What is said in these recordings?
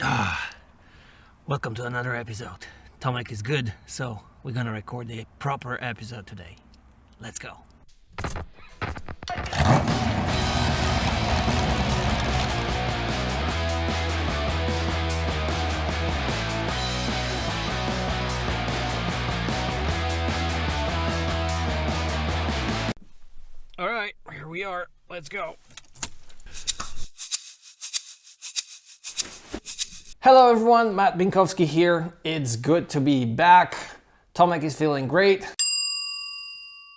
Welcome to another episode. Tomek is good, so we're gonna record the proper episode today. Let's go. All right, here we are. Let's go. Hello everyone, Matt Binkowski here. It's good to be back. Tomek is feeling great.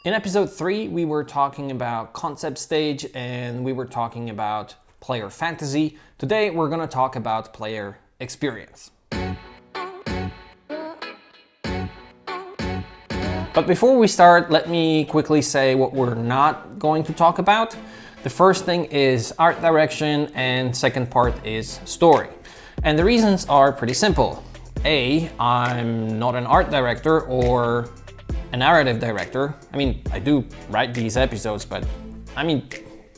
In episode 3, we were talking about concept stage and we were talking about player fantasy. Today, we're gonna talk about player experience. But before we start, let me quickly say what we're not going to talk about. The first thing is art direction and second part is story. And the reasons are pretty simple. A, I'm not an art director or a narrative director. I mean, I do write these episodes, but I mean,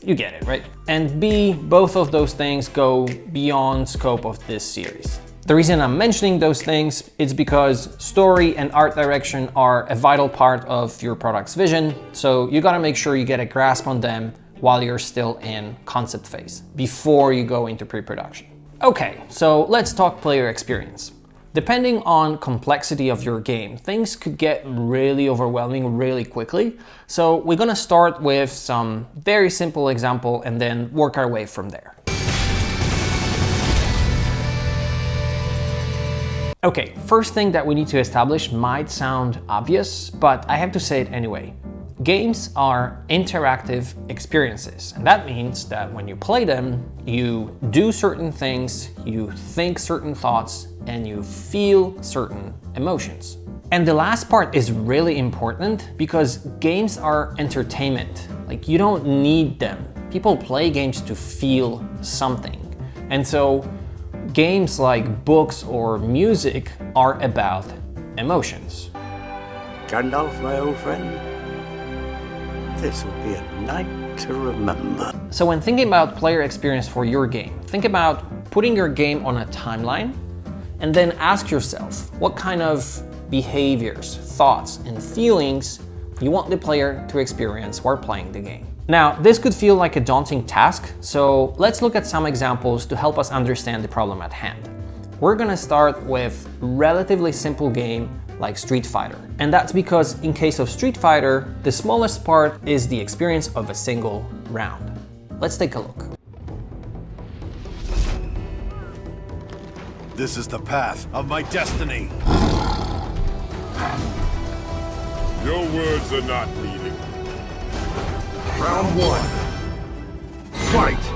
you get it, right? And B, both of those things go beyond scope of this series. The reason I'm mentioning those things is because story and art direction are a vital part of your product's vision, so you gotta make sure you get a grasp on them while you're still in concept phase, before you go into pre-production. Okay, so let's talk player experience. Depending on complexity of your game, things could get really overwhelming really quickly, so we're gonna start with some very simple example and then work our way from there. Okay, first thing that we need to establish might sound obvious, but I have to say it anyway. Games are interactive experiences, and that means that when you play them, you do certain things, you think certain thoughts, and you feel certain emotions. And the last part is really important because games are entertainment. Like, you don't need them. People play games to feel something. And so games like books or music are about emotions. Gandalf, my old friend, this will be a night to remember. So when thinking about player experience for your game, think about putting your game on a timeline and then ask yourself what kind of behaviors, thoughts, and feelings you want the player to experience while playing the game. Now, this could feel like a daunting task, so let's look at some examples to help us understand the problem at hand. We're gonna start with a relatively simple game like Street Fighter. And that's because in case of Street Fighter, the smallest part is the experience of a single round. Let's take a look. This is the path of my destiny. Your words are not needed. Round 1. Fight!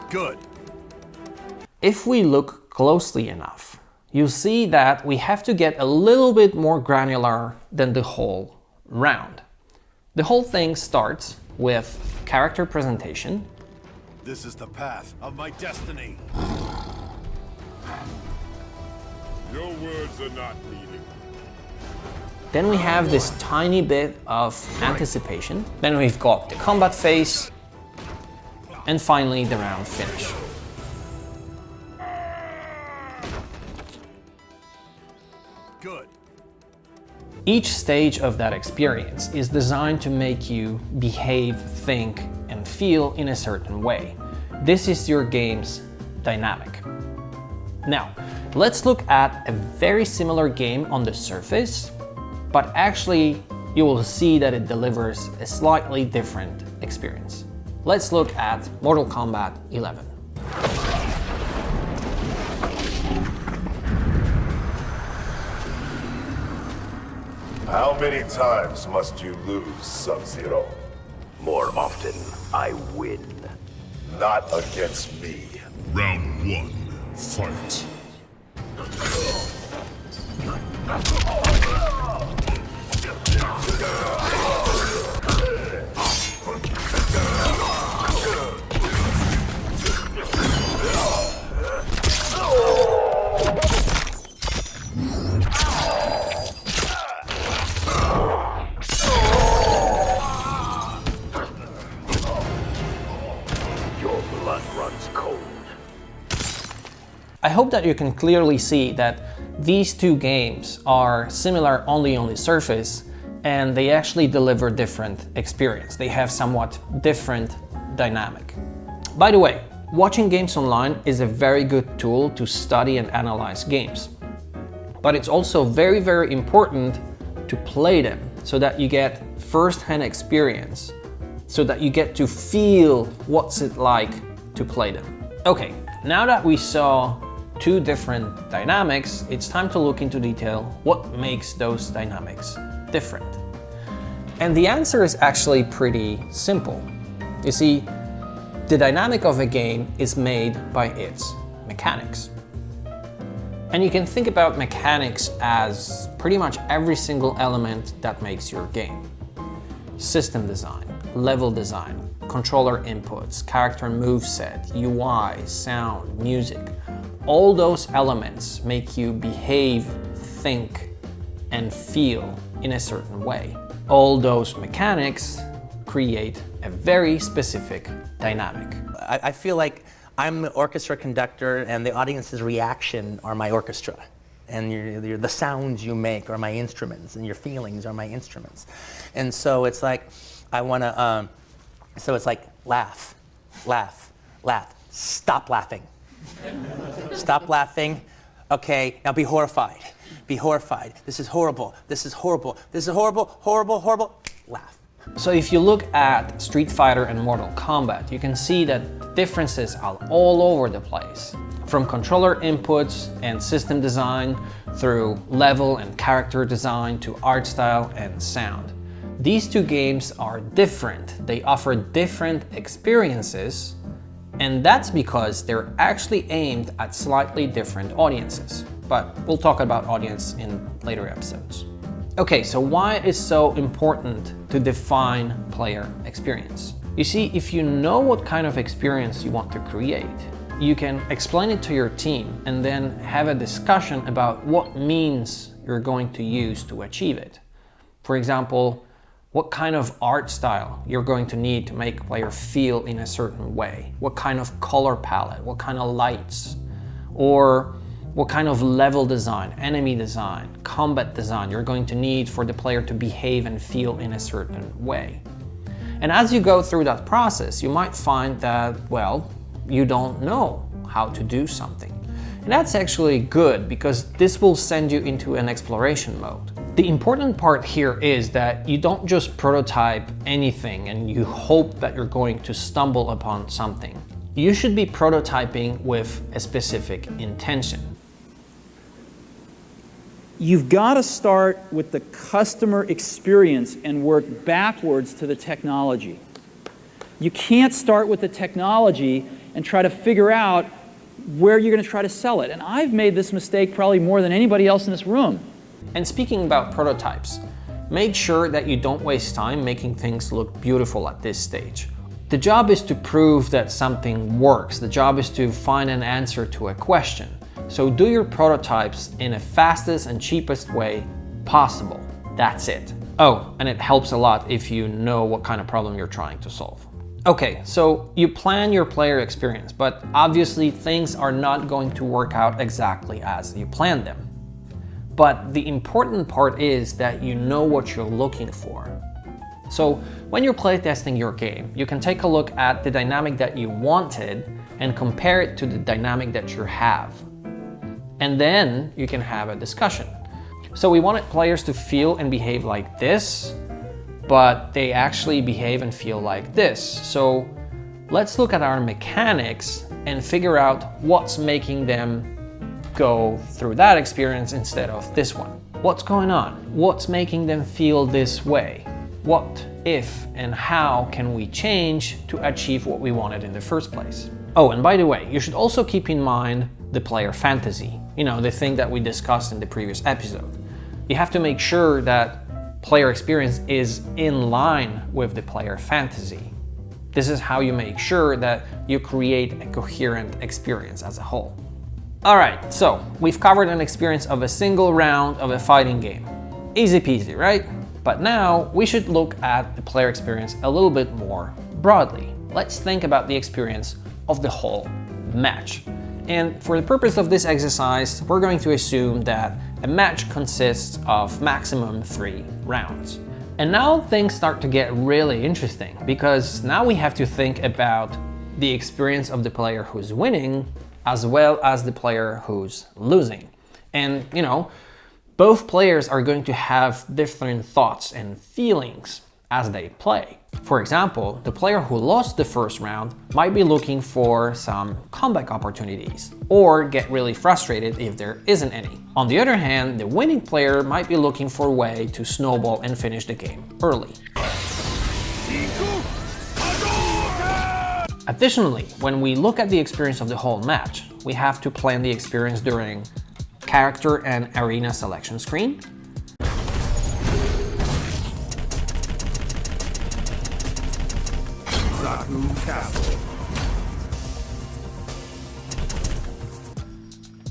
Good. If we look closely enough, you'll see that we have to get a little bit more granular than the whole round. The whole thing starts with character presentation. This is the path of my destiny. Your words are not needed. Then we have this tiny bit of anticipation. Then we've got the combat phase. And finally, the round finish. Good. Each stage of that experience is designed to make you behave, think, and feel in a certain way. This is your game's dynamic. Now, let's look at a very similar game on the surface, but actually you will see that it delivers a slightly different experience. Let's look at Mortal Kombat 11. How many times must you lose, Sub-Zero? More often, I win. Not against me. Round 1, fight. Your blood runs cold. I hope that you can clearly see that these two games are similar only on the surface, and they actually deliver different experience. They have somewhat different dynamic. By the way, watching games online is a very good tool to study and analyze games. But it's also very, very important to play them so that you get first-hand experience, so that you get to feel what's it like to play them. Okay, now that we saw two different dynamics, it's time to look into detail what makes those dynamics different. And the answer is actually pretty simple. You see, the dynamic of a game is made by its mechanics. And you can think about mechanics as pretty much every single element that makes your game. System design, level design, controller inputs, character moveset, UI, sound, music. All those elements make you behave, think, and feel in a certain way. All those mechanics create a very specific dynamic. I feel like I'm the orchestra conductor and the audience's reaction are my orchestra. And the sounds you make are my instruments, and your feelings are my instruments. And so it's like, I wanna, so it's like, laugh, laugh, laugh, stop laughing. Stop laughing. Okay, now be horrified. Be horrified. This is horrible. This is horrible. This is horrible, horrible, horrible. Laugh. So if you look at Street Fighter and Mortal Kombat, you can see that differences are all over the place. From controller inputs and system design, through level and character design, to art style and sound. These two games are different. They offer different experiences, and that's because they're actually aimed at slightly different audiences. But we'll talk about audience in later episodes. Okay, so why it is so important to define player experience? You see, if you know what kind of experience you want to create, you can explain it to your team and then have a discussion about what means you're going to use to achieve it. For example, what kind of art style you're going to need to make a player feel in a certain way, what kind of color palette, what kind of lights, or what kind of level design, enemy design, combat design you're going to need for the player to behave and feel in a certain way. And as you go through that process, you might find that, well, you don't know how to do something. And that's actually good, because this will send you into an exploration mode. The important part here is that you don't just prototype anything and you hope that you're going to stumble upon something. You should be prototyping with a specific intention. You've got to start with the customer experience and work backwards to the technology. You can't start with the technology and try to figure out where you're going to try to sell it. And I've made this mistake probably more than anybody else in this room. And speaking about prototypes, make sure that you don't waste time making things look beautiful at this stage. The job is to prove that something works. The job is to find an answer to a question. So do your prototypes in the fastest and cheapest way possible. That's it. Oh, and it helps a lot if you know what kind of problem you're trying to solve. Okay, so you plan your player experience, but obviously things are not going to work out exactly as you planned them. But the important part is that you know what you're looking for. So when you're playtesting your game, you can take a look at the dynamic that you wanted and compare it to the dynamic that you have. And then you can have a discussion. So we wanted players to feel and behave like this, but they actually behave and feel like this. So let's look at our mechanics and figure out what's making them go through that experience instead of this one. What's going on? What's making them feel this way? What, if, and how can we change to achieve what we wanted in the first place? Oh, and by the way, you should also keep in mind the player fantasy. You know, the thing that we discussed in the previous episode. You have to make sure that player experience is in line with the player fantasy. This is how you make sure that you create a coherent experience as a whole. Alright, so we've covered an experience of a single round of a fighting game. Easy peasy, right? But now we should look at the player experience a little bit more broadly. Let's think about the experience of the whole match. And for the purpose of this exercise, we're going to assume that a match consists of maximum 3 rounds. And now things start to get really interesting, because now we have to think about the experience of the player who's winning as well as the player who's losing. And you know, both players are going to have different thoughts and feelings as they play. For example, the player who lost the first round might be looking for some comeback opportunities, or get really frustrated if there isn't any. On the other hand, the winning player might be looking for a way to snowball and finish the game early. Additionally, when we look at the experience of the whole match, we have to plan the experience during character and arena selection screen,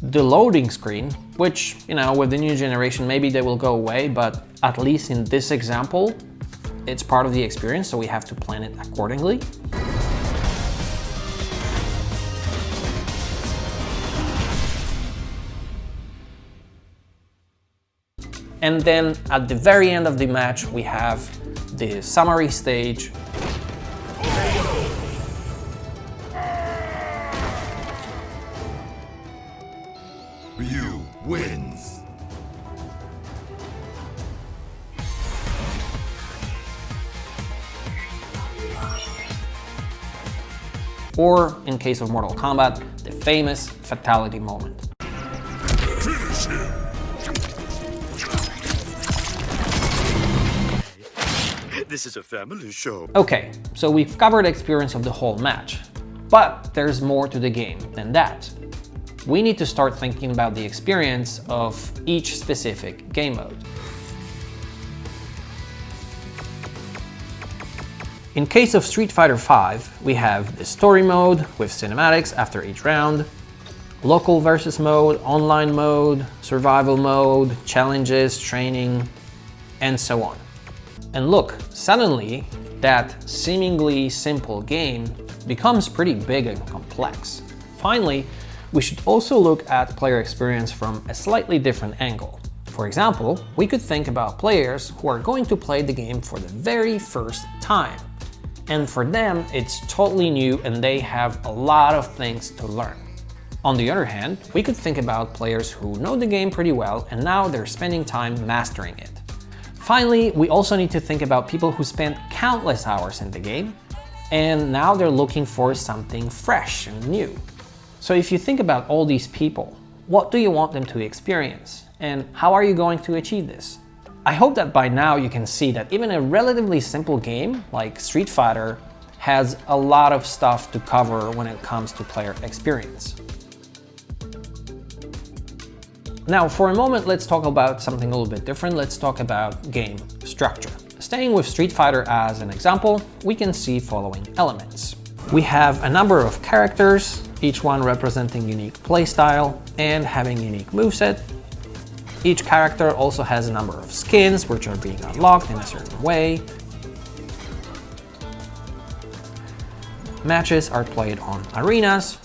the loading screen, which, you know, with the new generation maybe they will go away, but at least in this example it's part of the experience, so we have to plan it accordingly. And then at the very end of the match we have the summary stage, Ryu wins. or in case of Mortal Kombat, the famous fatality moment. Finish him. This is a family show. Okay, so we've covered the experience of the whole match, but there's more to the game than that. We need to start thinking about the experience of each specific game mode. In case of Street Fighter V, we have the story mode with cinematics after each round, local versus mode, online mode, survival mode, challenges, training, and so on. And look, suddenly that seemingly simple game becomes pretty big and complex. Finally, we should also look at player experience from a slightly different angle. For example, we could think about players who are going to play the game for the very first time. And for them, it's totally new and they have a lot of things to learn. On the other hand, we could think about players who know the game pretty well and now they're spending time mastering it. Finally, we also need to think about people who spent countless hours in the game and now they're looking for something fresh and new. So if you think about all these people, what do you want them to experience? And how are you going to achieve this? I hope that by now you can see that even a relatively simple game like Street Fighter has a lot of stuff to cover when it comes to player experience. Now, for a moment, let's talk about something a little bit different. Let's talk about game structure. Staying with Street Fighter as an example, we can see following elements. We have a number of characters, each one representing unique playstyle and having unique moveset. Each character also has a number of skins which are being unlocked in a certain way. Matches are played on arenas.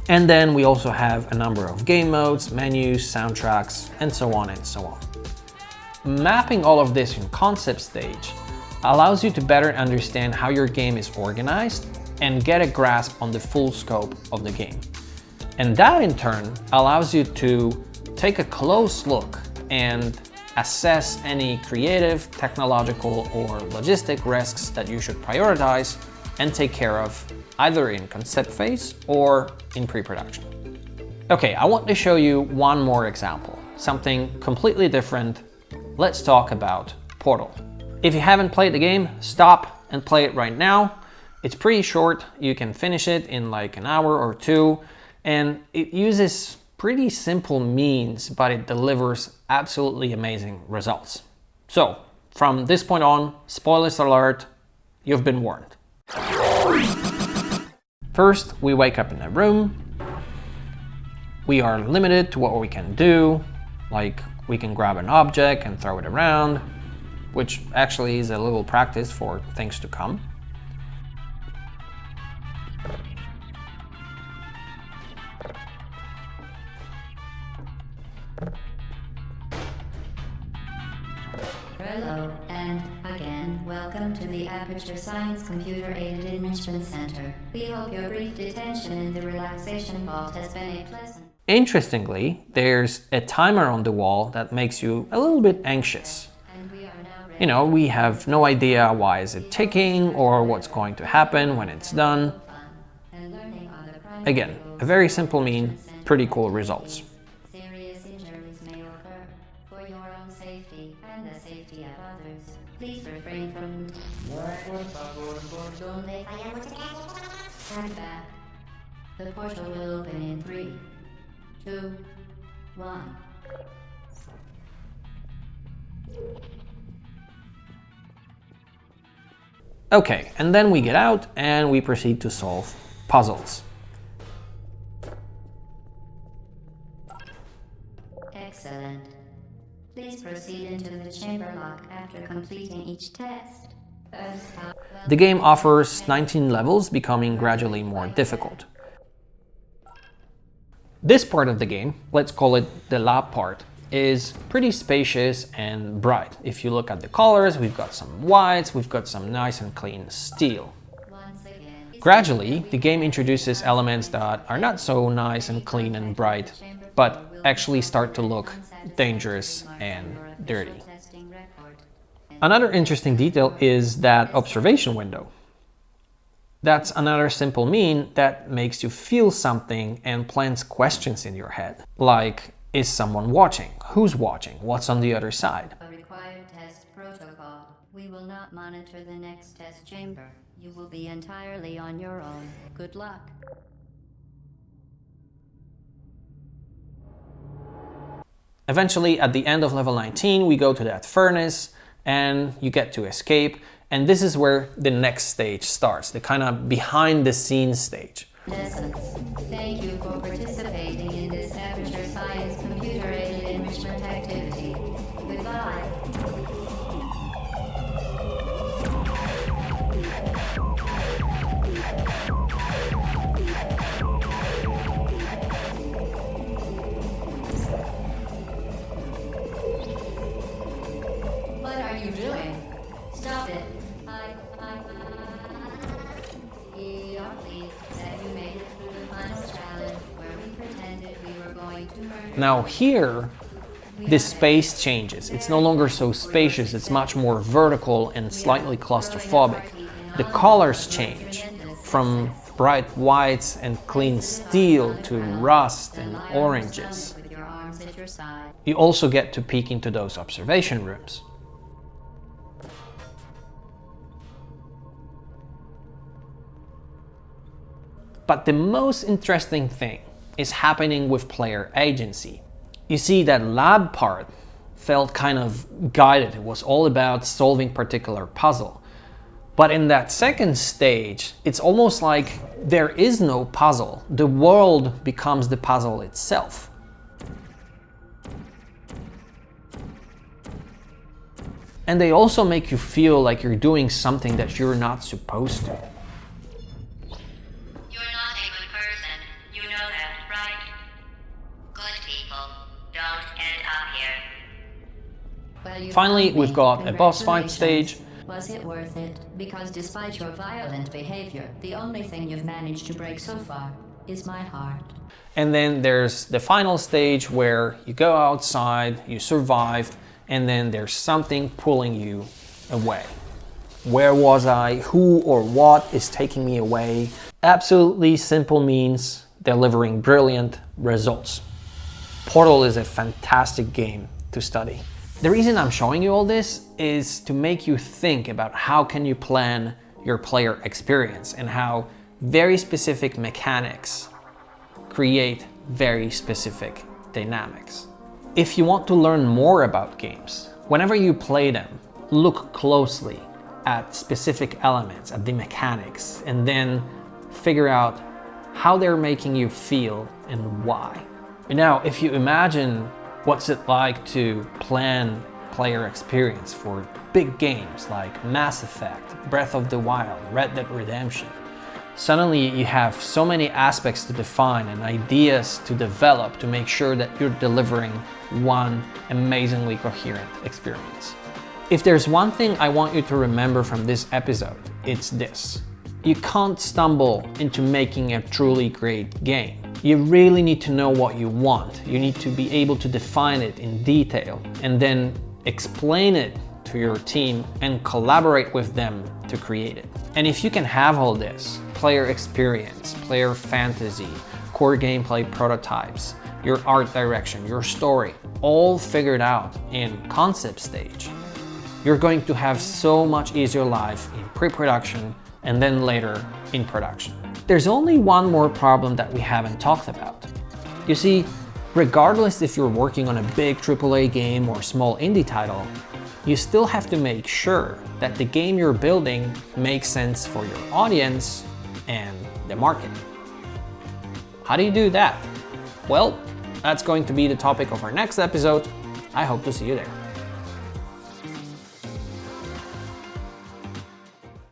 And then we also have a number of game modes, menus, soundtracks, and so on and so on. Mapping all of this in concept stage allows you to better understand how your game is organized and get a grasp on the full scope of the game. And that in turn allows you to take a close look and assess any creative, technological, or logistic risks that you should prioritize and take care of either in concept phase or in pre-production. Okay, I want to show you one more example, something completely different. Let's talk about Portal. If you haven't played the game, stop and play it right now. It's pretty short, you can finish it in like an hour or two, and it uses pretty simple means, but it delivers absolutely amazing results. So, from this point on, spoilers alert, you've been warned. First, we wake up in a room. We are limited to what we can do, like we can grab an object and throw it around, which actually is a little practice for things to come. Hello, and again, welcome to the Aperture Science Computer Aided Enrichment Center. We hope your brief detention in the relaxation vault has been a pleasant... Interestingly, there's a timer on the wall that makes you a little bit anxious. You know, we have no idea why is it ticking or what's going to happen when it's done. Again, a very simple mean, pretty cool results. Serious injuries may occur. For your own safety and the safety of others, please refrain from... Stand back. The portal will open in 3, 2, 1. Okay, and then we get out and we proceed to solve puzzles. Excellent. Please proceed into the chamber lock after completing each test. The game offers 19 levels, becoming gradually more difficult. This part of the game, let's call it the lab part, is pretty spacious and bright. If you look at the colors, we've got some whites, we've got some nice and clean steel. Gradually, the game introduces elements that are not so nice and clean and bright, but actually start to look dangerous and dirty. Another interesting detail is that observation window. That's another simple mean that makes you feel something and plants questions in your head. Like, is someone watching? Who's watching? What's on the other side? A required test protocol. We will not monitor the next test chamber. You will be entirely on your own. Good luck. Eventually, at the end of level 19, we go to that furnace and you get to escape. And this is where the next stage starts, the kind of behind the scenes stage. Lessons. Thank you for participating in this Aperture Science Computer Aided Enrichment activity. Goodbye. What are you doing? Stop it. We are pleased that you made it through the final challenge where we pretended we were going to murder. Now here, the space changes. It's no longer so spacious, it's much more vertical and slightly claustrophobic. The colors change from bright whites and clean steel to rust and oranges. You also get to peek into those observation rooms. But the most interesting thing is happening with player agency. You see, that lab part felt kind of guided. It was all about solving particular puzzle. But in that second stage, it's almost like there is no puzzle. The world becomes the puzzle itself. And they also make you feel like you're doing something that you're not supposed to. Finally, we've got a boss fight stage. Was it worth it? Because despite your violent behavior, the only thing you've managed to break so far is my heart. And then there's the final stage where you go outside, you survive, and then there's something pulling you away. Where was I? Who or what is taking me away? Absolutely simple means delivering brilliant results. Portal is a fantastic game to study. The reason I'm showing you all this is to make you think about how can you plan your player experience and how very specific mechanics create very specific dynamics. If you want to learn more about games, whenever you play them, look closely at specific elements, at the mechanics, and then figure out how they're making you feel and why. Now, if you imagine what's it like to plan player experience for big games like Mass Effect, Breath of the Wild, Red Dead Redemption, suddenly you have so many aspects to define and ideas to develop to make sure that you're delivering one amazingly coherent experience. If there's one thing I want you to remember from this episode, it's this. You can't stumble into making a truly great game. You really need to know what you want. You need to be able to define it in detail and then explain it to your team and collaborate with them to create it. And if you can have all this, player experience, player fantasy, core gameplay prototypes, your art direction, your story, all figured out in concept stage, you're going to have so much easier life in pre-production and then later in production. There's only one more problem that we haven't talked about. You see, regardless if you're working on a big AAA game or small indie title, you still have to make sure that the game you're building makes sense for your audience and the market. How do you do that? Well, that's going to be the topic of our next episode. I hope to see you there.